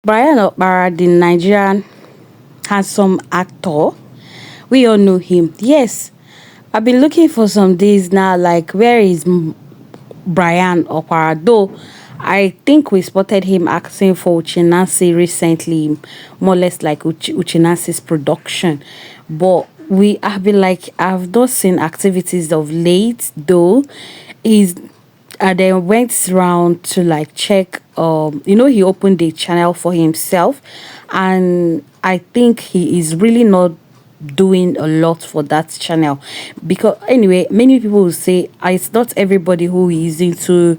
Bryan Okwara, the Nigerian handsome actor, we all know him. Yes, I've been looking for some days now. Like, where is Bryan Okwara? Though I think we spotted him acting for Uchenasi recently, more or less like Uchenasi's production. But we have been like, I've not seen activities of late, though. He's and then went round to like check he opened a channel for himself, and I think he is really not doing a lot for that channel. Because anyway, many people will say it's not everybody who is into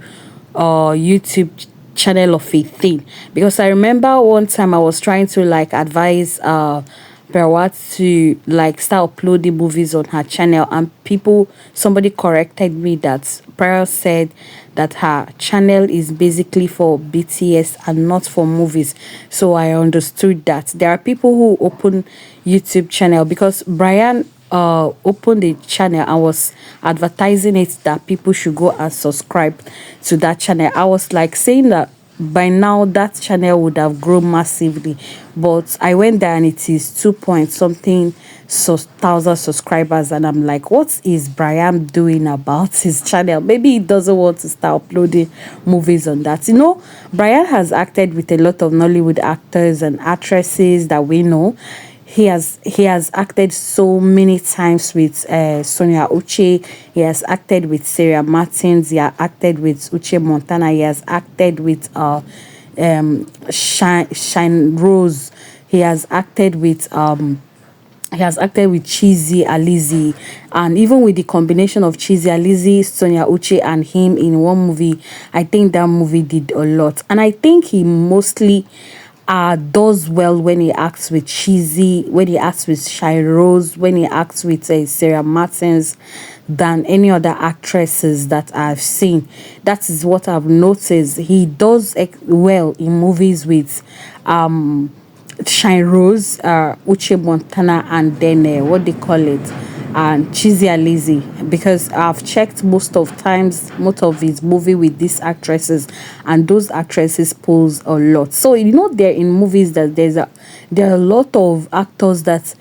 YouTube channel of a thing. Because I remember one time I was trying to like advise Perawat to like start uploading movies on her channel, and somebody corrected me that Pearl said that her channel is basically for BTS and not for movies. So I understood that there are people who open YouTube channel because Brian opened a channel and was advertising it that people should go and subscribe to that channel. I was like saying that by now that channel would have grown massively, but I went there and it is 2 point something thousand subscribers, and I'm like, what is Brian doing about his channel? Maybe he doesn't want to start uploading movies on that. Brian has acted with a lot of Nollywood actors and actresses that we know. He has acted so many times with Sonia Uche. He has acted with Sarah Martins. He has acted with Uche Montana. He has acted with Shine Rose. He has acted with Cheesy Alizi, and even with the combination of Cheesy Alizi, Sonia Uche, and him in one movie, I think that movie did a lot. And I think he mostly does well when he acts with Cheesy, when he acts with Shy Rose, when he acts with Sarah Martins, than any other actresses that I've seen. That is what I've noticed. He does well in movies with Shine Rose, Uche Montana, and then what they call it, and Cheesy Alizi, because I've checked most of his movie with these actresses, and those actresses pose a lot. So they're in movies that there are a lot of actors that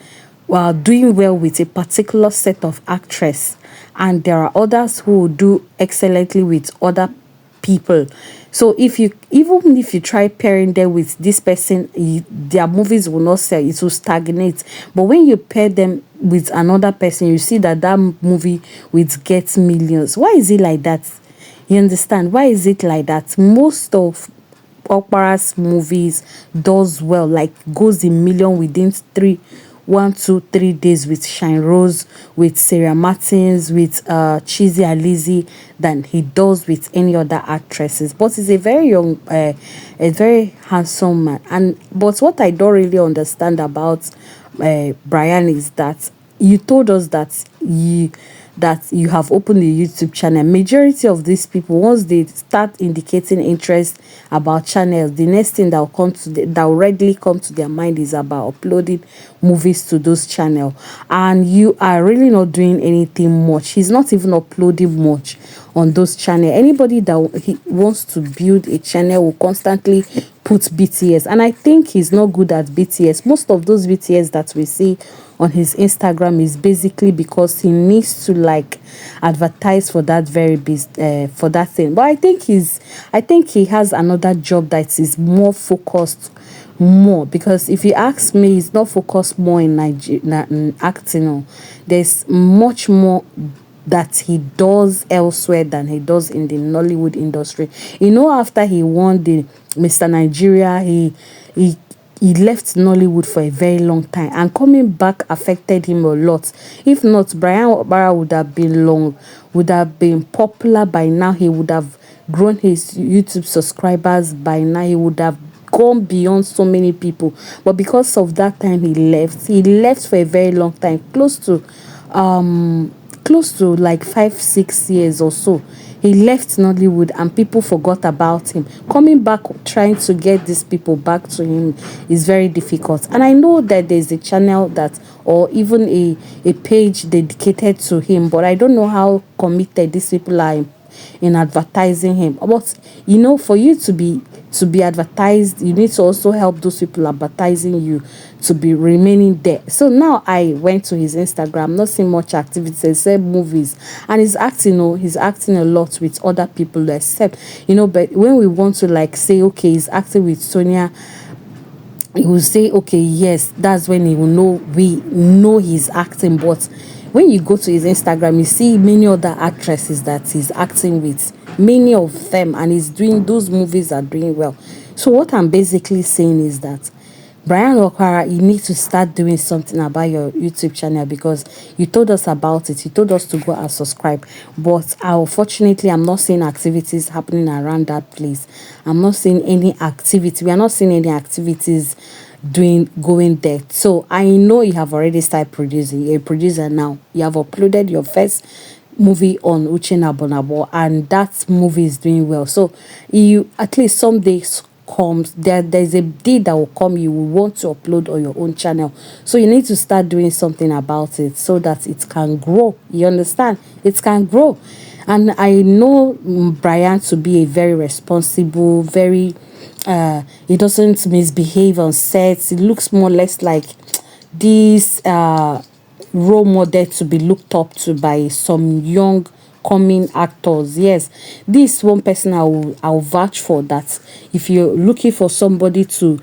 are doing well with a particular set of actress, and there are others who do excellently with other people. So even if you try pairing them with this person, their movies will not sell, it will stagnate. But when you pair them with another person, you see that movie will get millions. Why is it like that? You understand? Why is it like that? Most of Okwara's movies does well, like goes in million within 3 with Shine Rose, with Sarah Martins, with Cheesy Alizi, than he does with any other actresses. But he's a very young, a very handsome man. But what I don't really understand about Brian is that you told us that you have opened a YouTube channel. Majority of these people, once they start indicating interest about channels, the next thing that will readily come to their mind is about uploading movies to those channels. And you are really not doing anything much. He's not even uploading much on those channels. Anybody that he wants to build a channel will constantly put BTS, and I think he's not good at BTS. Most of those BTS that we see on his Instagram is basically because he needs to like advertise for that for that thing. But I think he has another job that is more focused more, because if you ask me, he's not focused more in Nigeria in acting. No. There's much more that he does elsewhere than he does in the Nollywood industry. After he won the Mr. Nigeria, he left Nollywood for a very long time, and coming back affected him a lot. If not, Bryan Okwara would have been popular by now. He would have grown his YouTube subscribers by now. He would have gone beyond so many people. But because of that time he left for a very long time, close to like 5-6 years or so. He left Nollywood and people forgot about him. Coming back, trying to get these people back to him is very difficult. And I know that there's a channel or even a page dedicated to him, but I don't know how committed these people are in advertising him. But for you to be advertised. You need to also help those people advertising you to be remaining there. So now I went to his Instagram, not seeing much activity except movies, and he's acting. Oh, he's acting a lot with other people, except But when we want to like say, okay, he's acting with Sonia, he will say, okay, yes, that's when he will know, we know he's acting. But when you go to his Instagram, you see many other actresses that he's acting with, many of them, and he's doing, those movies are doing well. So what I'm basically saying is that Bryan Okwara, you need to start doing something about your YouTube channel, because you told us about it. You told us to go and subscribe. But unfortunately, I'm not seeing activities happening around that place. I'm not seeing any activity. We are not seeing any activities going there. So I know you have already started producing. You're a producer now. You have uploaded your first movie on Uche Nabonabo, and that movie is doing well. So you, at least some days comes, there's a day that will come, you will want to upload on your own channel. So you need to start doing something about it so that it can grow. You understand? It can grow. And I know Bryan to be a very responsible, very he doesn't misbehave on sets. It looks more or less like this role model to be looked up to by some young coming actors. Yes, this one person I'll vouch for, that if you're looking for somebody to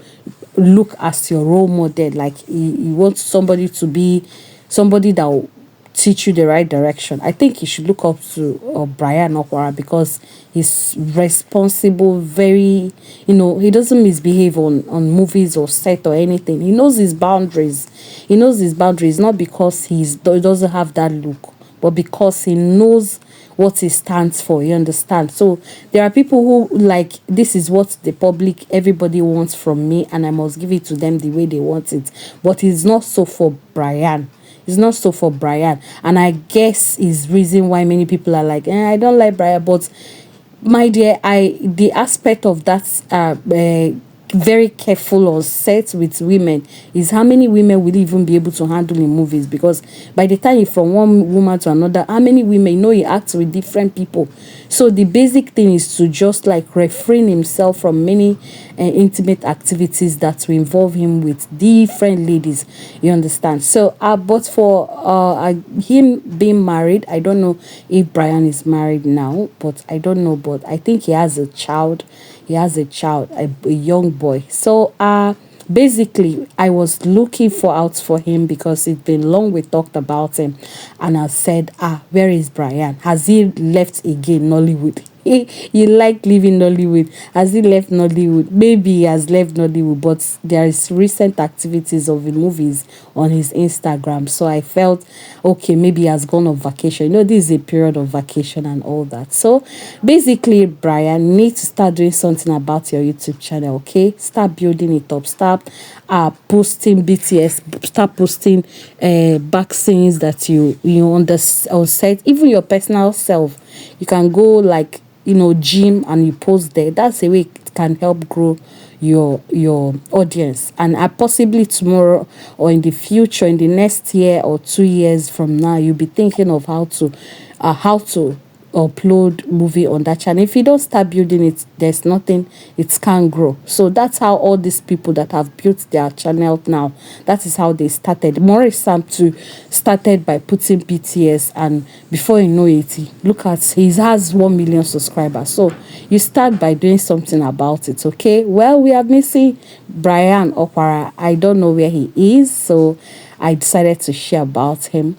look as your role model, like you want somebody to be somebody that will teach you the right direction, I think you should look up to Bryan Okwara, because he's responsible, very, he doesn't misbehave on movies or set or anything. He knows his boundaries. He knows his boundaries, not because he doesn't have that look, but because he knows what he stands for. You understand? So there are people who like, this is what the public, everybody wants from me, and I must give it to them the way they want it. But it's not so for Bryan. It's not so for Bryan. And I guess is reason why many people are like, I don't like Bryan. But my dear, the aspect of that very careful on set with women is how many women will even be able to handle in movies, because by the time you from one woman to another, how many women, he acts with different people. So the basic thing is to just like refrain himself from many intimate activities that will involve him with different ladies. You understand? So but for him being married, I don't know if Bryan is married now, but I don't know, but I think he has a child. He has a child, a young boy. So basically I was looking for him, because it's been long we talked about him, and I said, where is Bryan? Has he left again Nollywood? You like leaving Nollywood. Has he left Nollywood? Maybe he has left Nollywood, but there is recent activities of the movies on his Instagram. So I felt, okay, maybe he has gone on vacation. This is a period of vacation and all that. So basically, Bryan, you need to start doing something about your YouTube channel, okay? Start building it up. Start posting BTS. Start posting back scenes that you on set, even your personal self. You can go like gym and you post there. That's a way it can help grow your audience. And possibly tomorrow, or in the future, in the next year or 2 years from now, you'll be thinking of how to upload movie on that channel. If you don't start building it, there's nothing, it can't grow. So that's how all these people that have built their channel now, that is how they started. Maurice Sam too started by putting BTS, and before you know it, look at, he has 1 million subscribers. So you start by doing something about it, okay? Well, we are missing Bryan Okwara. I don't know where he is, so I decided to share about him.